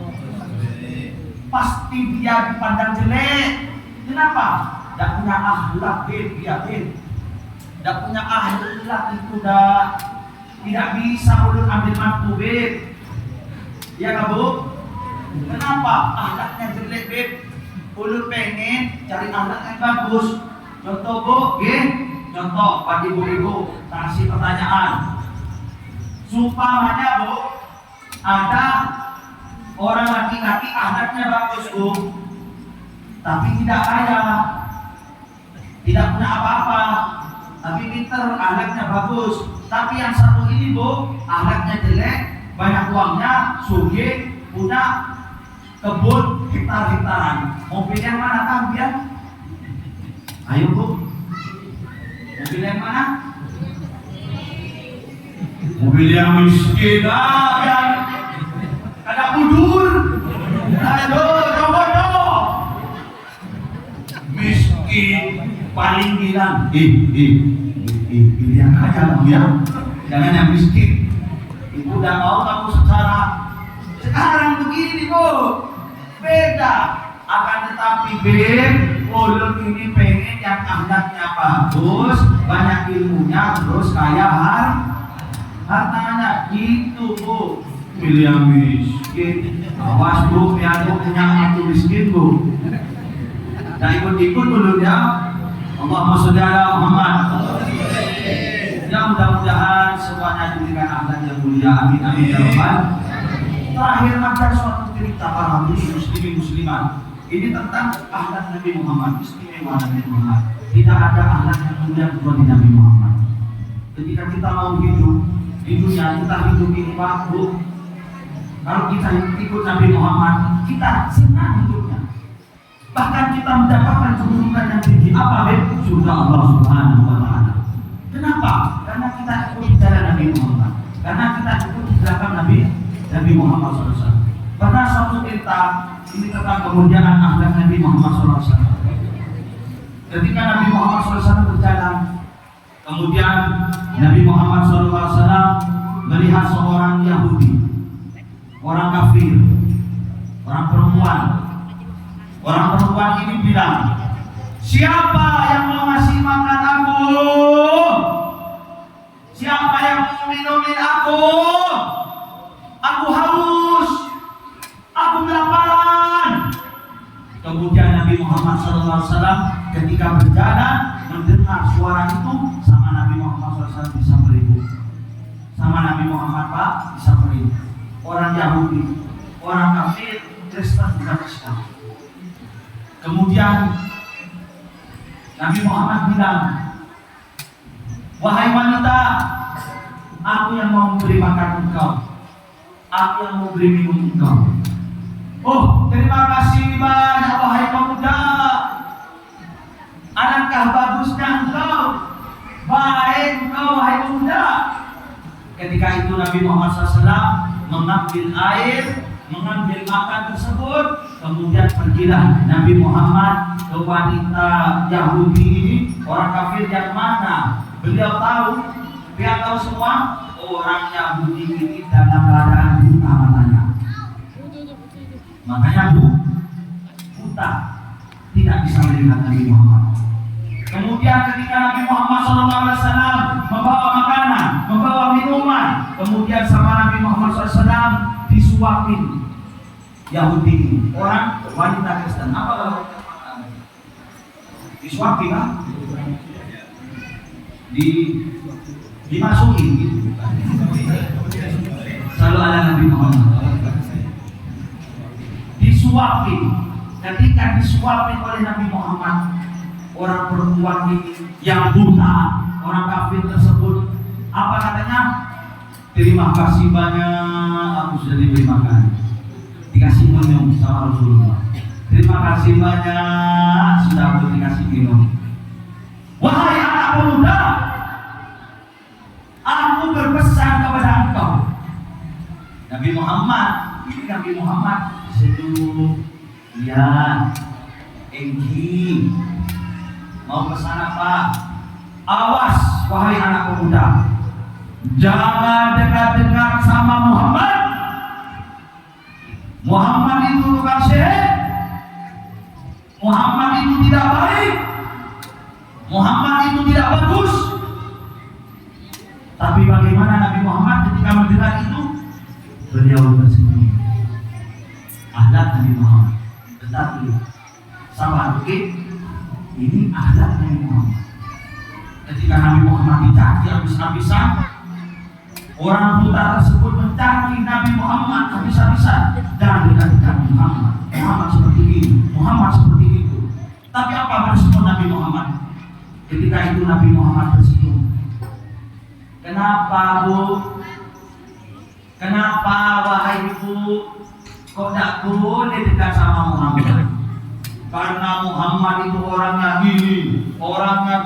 Pasti dia dipandang jelek. Kenapa? Tidak punya akhlak, dia tidak punya akhlak itu tidak bisa ulun ambil mantu, ya kan Bu? Kenapa? Akhlaknya jelek, ulun pengen cari akhlak yang bagus. Contoh Bu, contoh bagi ibu-ibu kasih pertanyaan. Sumpamanya Bu, ada orang laki-laki akhlaknya bagus Bu, tapi tidak kaya, tidak punya apa-apa, tapi pinter, akhlaknya bagus. Tapi yang satu ini Bu, akhlaknya jelek, banyak uangnya, sugih, punya kebun hektar-hektaran. Mau pilih yang mana kan dia? Ayo Bu, mobil yang mana? Mobil yang miskin, yang ada budur. Ayo, coba dong. Miskin paling bilang, pilih yang kaya Bu ya, jangan yang miskin. Itu udah mau kamu sekarang begini Bu, beda. Akan tetapi ulun ini pengen yang akhlaknya bagus, banyak ilmunya, terus kaya hartanya. Itu Bu, pilih yang miskin. Awas Bu, biar Bu punya mantu miskin Bu. Dan ikut-ikut dulu ya. Allahumma sholli ala Muhammad. Ya mudah-mudahan semuanya diberikan akhlak yang mulia. Amin amin ya rabbal. Terakhir ada suatu cerita para muslimin muslimat. Ini tentang akhlak Nabi Muhammad, istimewa Nabi Muhammad. Tidak ada akhlak yang mulia kecuali Nabi Muhammad. Ketika kita mau hidup di dunia, kita hidup ini waktu. Kalau kita ikut Nabi Muhammad, kita senang hidupnya. Bahkan kita mendapatkan kedudukan yang tinggi. Apa surga Allah Subhanahu wa Ta'ala. Kenapa? Karena kita ikut jalan Nabi Muhammad. Karena kita ikut di belakang Nabi Muhammad SAW. Karena suatu cerita ini tentang kemuliaan akhlak Nabi Muhammad SAW. Ketika Nabi Muhammad SAW berjalan, kemudian Nabi Muhammad SAW melihat seorang Yahudi, orang kafir, orang perempuan. Orang perempuan ini bilang, siapa yang mau ngasih makan aku? Siapa yang mau minumin aku? Aku haus, aku kelaparan. Kemudian Nabi Muhammad SAW ketika berjalan mendengar suara itu, sama Nabi Muhammad SAW bisa meribu. Sama Nabi Muhammad Pak bisa meribu. Orang Yahudi, orang kafir, Kristen juga Islam. Kemudian Nabi Muhammad bilang, wahai wanita, aku yang mau memberi makan engkau, aku yang mau beri minum engkau. Oh, terima kasih banyak wahai pemuda. Alangkah bagusnya engkau, baik engkau wahai pemuda. Ketika itu Nabi Muhammad SAW mengambil air, mengambil makan tersebut. Kemudian pergilah Nabi Muhammad ke wanita Yahudi ini, orang kafir yang mana. Beliau tahu semua orang Yahudi ini dalam keadaan buta matanya. Makanya buta, tidak bisa melihat Nabi Muhammad. Kemudian ketika Nabi Muhammad SAW membawa makanan, membawa minuman, kemudian sama Nabi Muhammad SAW disuapin Yahudi, orang wanita Kristen. Apa kalau disuapin kan? Dimasuki gitu. Selalu ada Nabi Muhammad disuapin. ketika disuapi oleh Nabi Muhammad, orang perempuan ini yang buta, orang kafir tersebut, apa katanya? Terima kasih banyak, aku sudah diberi makan, dikasih minum sama Rasulullah. Terima kasih banyak, sudah aku dikasih minum. Wahai anak pemuda, aku berpesan kepada engkau. Nabi Muhammad, ini Nabi Muhammad seduh, lihat, Enggi, mau pesan apa? Awas, wahai anak pemuda, jangan dekat-dekat sama Muhammad. Muhammad itu tukang sihir. Muhammad itu tidak baik. Muhammad itu tidak bagus. Tapi bagaimana Nabi Muhammad ketika mendengar itu? Beliau tersenyum. Akhlak Nabi Muhammad. Tetapi sama oke, ini akhlak Nabi Muhammad. Ketika Nabi Muhammad dicaci habis-habisan, orang buta tersebut mencaci Nabi Muhammad habis-habisan. Jangan dekat-dekat Muhammad. Muhammad seperti ini, Muhammad seperti itu. Tapi apa respon Nabi Muhammad? Ketika itu Nabi Muhammad tersenyum. Kenapa Bu? Kenapa wahai ibu? Kok tidak boleh dekat sama Muhammad? Karena Muhammad itu orangnya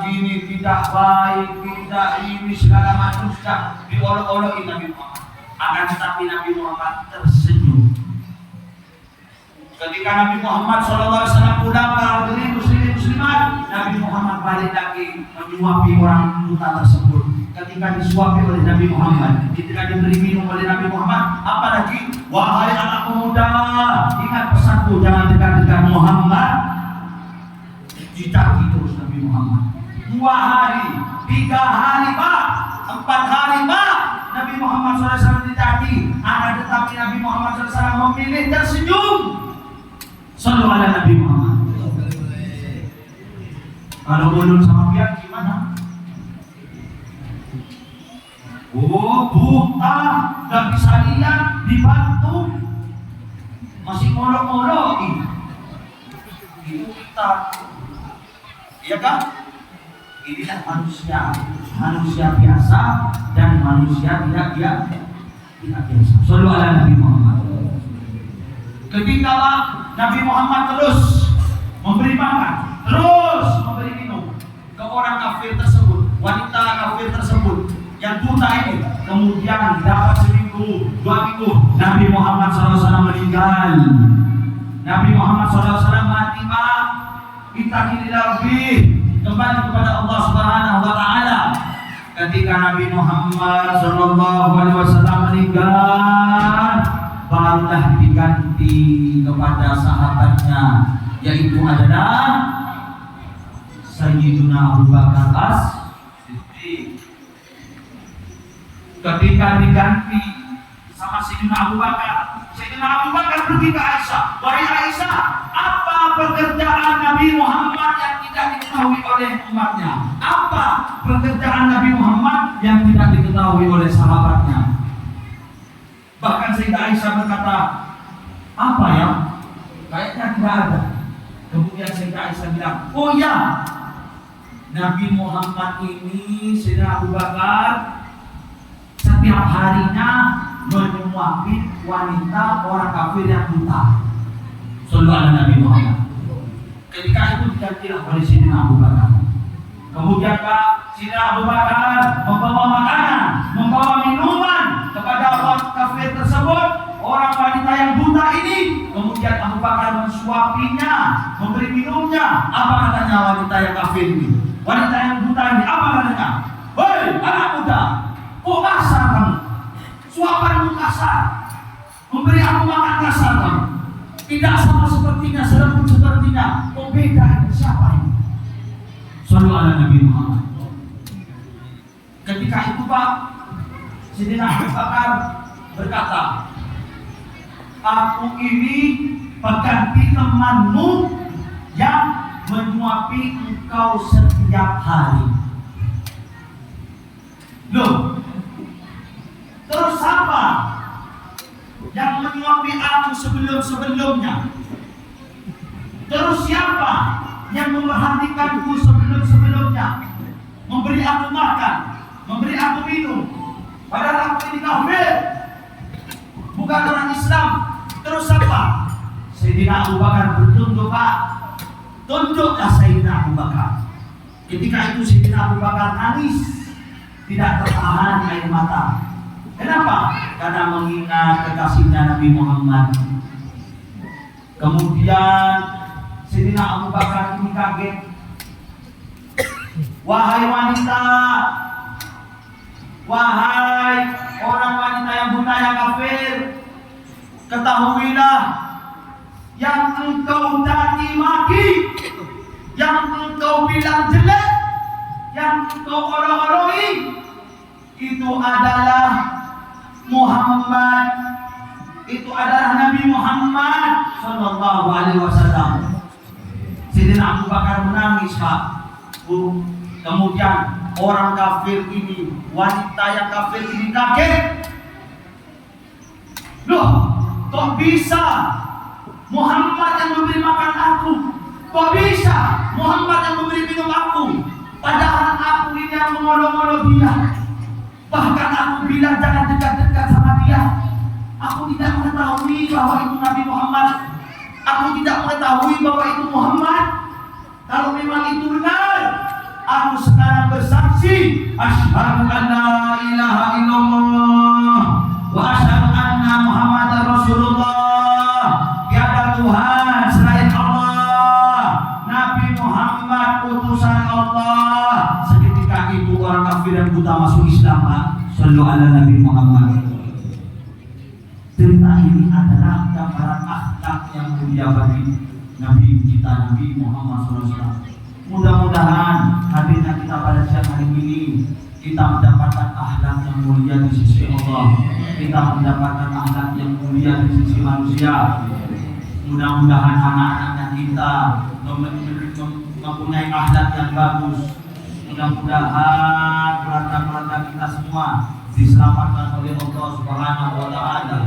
gini, tidak baik, tidak ini, segala macam sudah diolok-olokin Nabi Muhammad. Akan tetapi Nabi Muhammad tersenyum. Ketika Nabi Muhammad SAW pulang ke hadirin muslimat, Nabi Muhammad balik lagi menyuapi orang buta tersebut. Ketika disuapi oleh Nabi Muhammad, ketika diberi minum oleh Nabi Muhammad, apalagi wahai anak pemuda, ingat pesanku, jangan dekat-dekat Muhammad. Dicaci terus Nabi Muhammad. 2 hari, 3 hari Pak, 4 hari Pak, Nabi Muhammad SAW dicaci. Akan tetapi Nabi Muhammad SAW memilih tersenyum. Sallu ala Nabi Muhammad. Kalau ulun sama pihak gimana? Oh, buta, gak bisa lihat, dibantu, masih ngolok-ngolok ini. Itu kita, iya kan? Inilah manusia biasa dan manusia tidak biasa. Sallu ala Nabi Muhammad. Ketika Nabi Muhammad terus memberi makan, terus memberi minum ke orang kafir tersebut, wanita kafir tersebut yang buta ini, kemudian dapat seminggu, 2 minggu, Nabi Muhammad SAW meninggal. Nabi Muhammad SAW mati Pak. Kita kini lebih kembali kepada Allah Subhanahu Wa Taala. Ketika Nabi Muhammad SAW meninggal, barulah diganti kepada sahabatnya, yaitu adalah Sayyiduna Abu Bakar As-Siddiq. Ketika diganti sama Sayyidina Abu Bakar, Sayyidina Abu Bakar pergi ke Aisyah. Wahai Aisyah, apa pekerjaan Nabi Muhammad yang tidak diketahui oleh umatnya? Apa pekerjaan Nabi Muhammad yang tidak diketahui oleh sahabatnya? Bahkan Sayyidah Aisyah berkata, apa ya? Kayaknya tidak ada. Kemudian Sayyidah Aisyah bilang, oh ya, Nabi Muhammad ini, Sayyidina Abu Bakar, setiap harinya menyuapi wanita orang kafir yang buta. Sallu ala Nabi Muhammad. Ketika itu digantilah oleh Sayyidina Abu Bakar. Kemudian Sayyidina Abu Bakar membawa makanan, membawa minuman kepada orang kafir tersebut, orang wanita yang buta ini. Kemudian Abu Bakar mensuapinya, memberi minumnya. Apa katanya wanita yang kafir ini? Wanita yang buta ini apa katanya? Hei anak muda, kok kasar kamu? Suapanmu kasar, memberi aku makan kasar kamu. Tidak sama sepertinya, selembut sepertinya. Kok beda ini? Siapa ini? Sallu ala Nabi Muhammad. Ketika itu Pak, Sayyidina Abu Bakar berkata, aku ini pengganti temanmu yang menyuapi engkau setiap hari. Loh, terus apa yang menyuapi aku sebelum-sebelumnya? Terus siapa yang memperhatikanku sebelum-sebelumnya, memberi aku makan, memberi aku minum, padahal aku ini kafir, bukan orang Islam. Terus apa? Sayyidina Abu Bakar bertunduk, Pak. Tunduklah Sayyidina Abu Bakar. Ketika itu Sayyidina Abu Bakar nangis, tidak tertahan air mata. Kenapa? Karena mengingat kekasihnya Nabi Muhammad. Kemudian Sayyidina Abu Bakar ini kaget. Wahai wanita, wahai orang wanita yang buta yang kafir, ketahuilah yang engkau caci maki, yang engkau bilang jelek, yang engkau olok-oloki, itu adalah Muhammad, itu adalah Nabi Muhammad Sallallahu Alaihi Wasallam. Sayyidina Abu Bakar menangis, Pak. Kemudian orang kafir ini, wanita yang kafir ini kaget. Loh, kok bisa Muhammad yang memberi makan aku? Kok bisa Muhammad yang memberi minum aku? Padahal aku ini yang mengolok-olok dia. Bahkan aku bilang jangan dekat-dekat sama dia. Aku tidak mengetahui bahwa itu Nabi Muhammad. Aku tidak mengetahui bahwa itu Muhammad. Kalau memang itu benar, aku sekarang bersaksi, asyhadu an la ilaha illallah wa asyhadu anna Muhammadar Rasulullah. Tiada Tuhan selain Allah, Nabi Muhammad utusan Allah. Seketika itu orang kafir dan buta masuk Islam, Pak. Shallu ala Nabi Muhammad. Cerita ini adalah gambaran akhlak yang mulia bagi Nabi kita, Nabi Muhammad SAW. Mudah-mudahan hadirnya kita pada siang hari ini, kita mendapatkan akhlak yang mulia di sisi Allah. Kita mendapatkan akhlak yang mulia di sisi manusia. Mudah-mudahan anak-anak kita mempunyai akhlak yang bagus. Mudah-mudahan keluarga-keluarga kita semua diselamatkan oleh Allah Subhanahu wa Ta'ala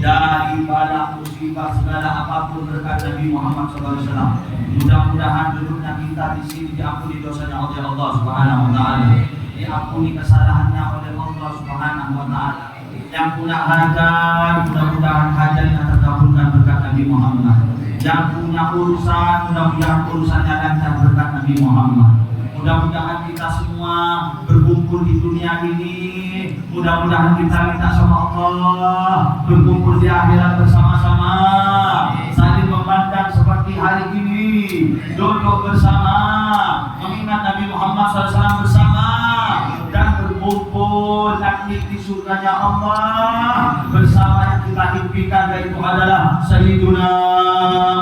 dari bala musibah segala apapun berkat Nabi Muhammad SAW. Mudah-mudahan duduknya kita di sini diampuni dosanya oleh Allah Subhanahu wa Ta'ala, diampuni kesalahannya oleh Allah Subhanahu wa Ta'ala. Yang punya hajat, mudah-mudahan hajatnya terkabulkan berkat Nabi Muhammad. Yang punya urusan, mudah-mudahan urusannya lancar berkat Nabi Muhammad. Mudah-mudahan kita semua berkumpul di dunia ini. Mudah-mudahan kita minta sama Allah berkumpul di akhirat bersama-sama, saling memandang seperti hari ini, duduk bersama, mengingat Nabi Muhammad SAW bersama, dan berkumpul nanti di surganya Allah bersama yang kita impikan, yaitu adalah Sayyiduna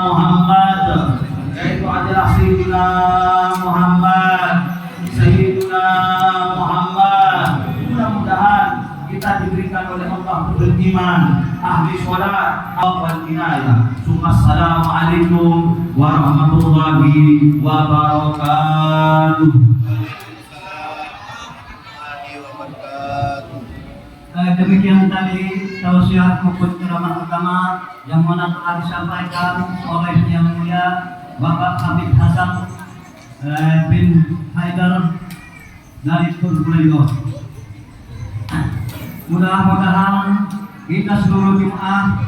Muhammad, yaitu adalah Sayyiduna Muhammad, Sayyiduna Muhammad. Mudah-mudahan kita diberikan oleh Allah beriman, ahli sholat, wal inayah. Assalamualaikum warahmatullahi wabarakatuh. Demikian tadi tausiah maupun ceramah agama yang mana telah disampaikan oleh Yang Mulia Bapak Habib Hasan bin Haidar dari Purbalingga. Mudah-mudahan kita seluruh jemaah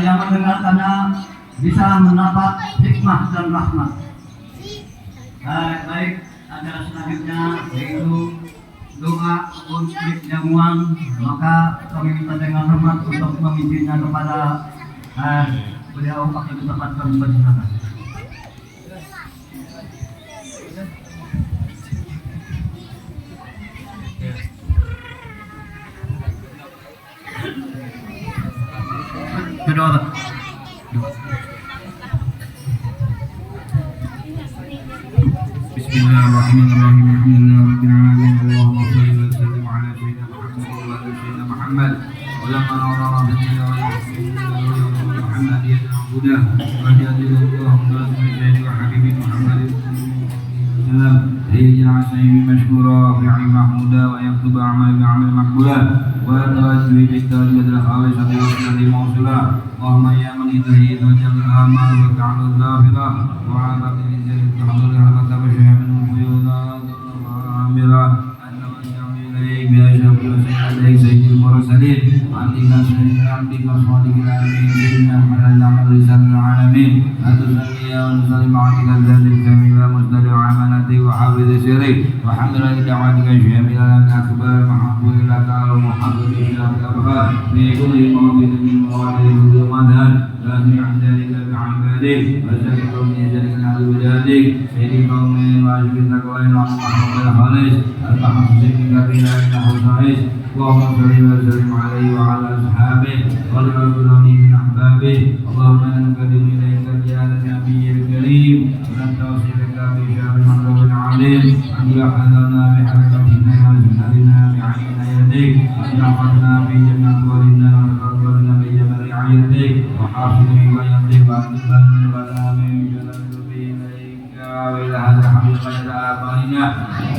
yang mendengarkannya bisa mendapat hikmah dan rahmat. Baik, acara selanjutnya yaitu doa untuk jamuan, maka kami minta dengan hormat untuk memimpinnya kepada beliau akan ditempatkan bersilakan. Berdoa. Bismillahirrahmanirrahim. Alhamdulillahirrahmanirrahim. Allahumma shalli wa sallim ala sayyidina Muhammad wa ala sayyidina Muhammad. Wa lamma nara bihi wa Muhammad ya'budu wa jadallahu wa habibina Muhammad sallallahu alaihi wa sallam. Sayyidina Mashkura fi محمودا وأن يكتب أعمالي بعمل مقبولا ويتوجه بالتوجه الخالصة والسنة موصولا. اللهم يا من إليه توجه الآمال وتعالى الغافرة وعلى بإذن التحضر حتى بشيء من الفيوضات العامرة أن من إليك بأشرف الرسول سيد المرسلين عبدك وصالح العالمين سيدنا محمد عبد رسالة العالمين أن تصلي ونسلم عليك الذات الكاملة مصدر عملتك وحافظ سرك وحمد لك دعوتك الشاملة لك أكبر محبوب لك ومحبب إلى الأبخار في كل موطن من مواطن كل مدن لازم عن ذلك بعبادك وسلم من ذلك على ولادك سيد القومين وأجب التقوين وعن محمد الخالص المحفوظ من كبيرة الحصائص. اللهم صل وسلم عليه وعلى أصحابه والأولين من أحبابه. اللهم نقدم إليك زيادة نبي الكريم ونستوصلك بشر المغرب العظيم أن يحفظنا بحركتنا وسنتنا بعين يديك أن تحفظنا في جميع أقوالنا وتقبلنا في جميع رعايتك وحافظنا بيدك وأنزلنا من البلاء من جلال إليك وإلى هذا حقيقة آبائنا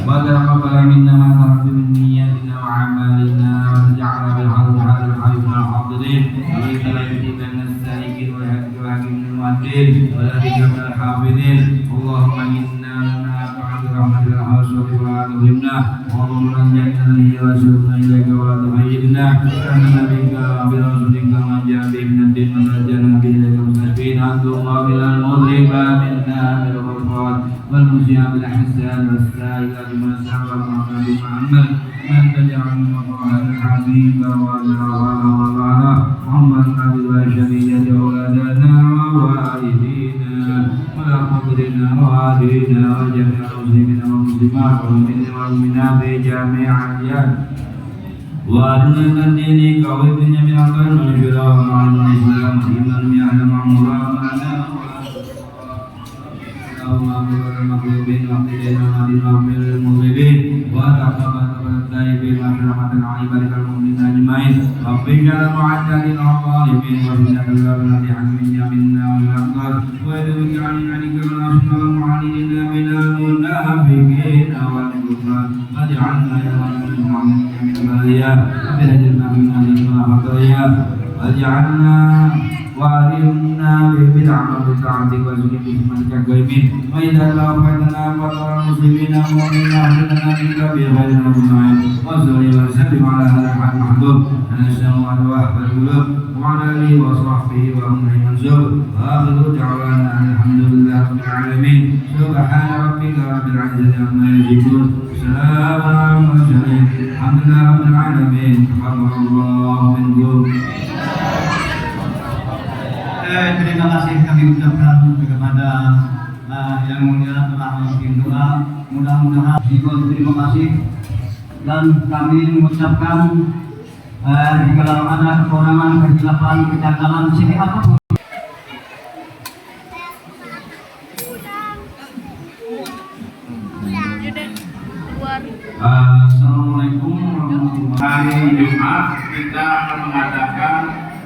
وتقبل منا ما ترك من نياتنا وأعمالنا وتجعل بالحق هذا الحي من الحاضرين وليس يهديك من السالكين ويهديك من المؤدين ويهديك من الحافظين. اللهم إنا نسألك برحمتك الحاصلة ولا تهمنا وانظرنا الجنة هي وسلمنا إليك ولا تخيبنا وأننا بك برسولك ما جاء به من الدين ونجانا به إليك مستشفين أن تقابل المذنب منا بالغفران والمسيء بالإحسان والسائل بما سبق محمد من تجعل مطاعا الحبيب وغفرنا محمد عبد الشفيع أولادنا ووالدينا ولقدرنا ووالدينا وجميع المسلمين والمسلمات والمؤمنين في جميع الأديان وأدنى الدين قوي من جميع الخير والشرع وعلم الإسلام إيمان يعلم مرامنا اللهم اغفر للمغلوبين واهدنا واهدنا للمذنبين وتقبل التائبين واشرحة عبادك المؤمنين أجمعين واغفر معتدين الظالمين وفتنة الغابرة حكم منا والأبصار ويدرك عنك الأشرار المعاندين من المنافقين والكفار واجعلنا يا رب من البلايا وبهجرنا من هذه الخطايا واجعلنا وأرنا بالعمل بطاعتك وسلك بحكمتك الغيبين وإذا توفيتنا فطر المسلمين ومؤمنين أهلنا منك بخير أجمعين وصل وسلم على هذا الحق المحبوب أن السماوات وأحب القلوب وعلى آله وصحبه وأمره منصور وآخر دعوانا أن الحمد لله رب العالمين سبحان ربك رب العزة عما يصفون سلام على المرسلين الحمد لله رب العالمين تقبل الله منكم. Terima kasih kami ucapkan kepada yang mulia telah memimpin doa. Mudah-mudahan terima kasih dan kami mengucapkan jika ada kekurangan, kesilapan, kejanggalan sini apapun. Assalamualaikum warahmatullahi wabarakatuh. Hari Jumat kita akan mengadakan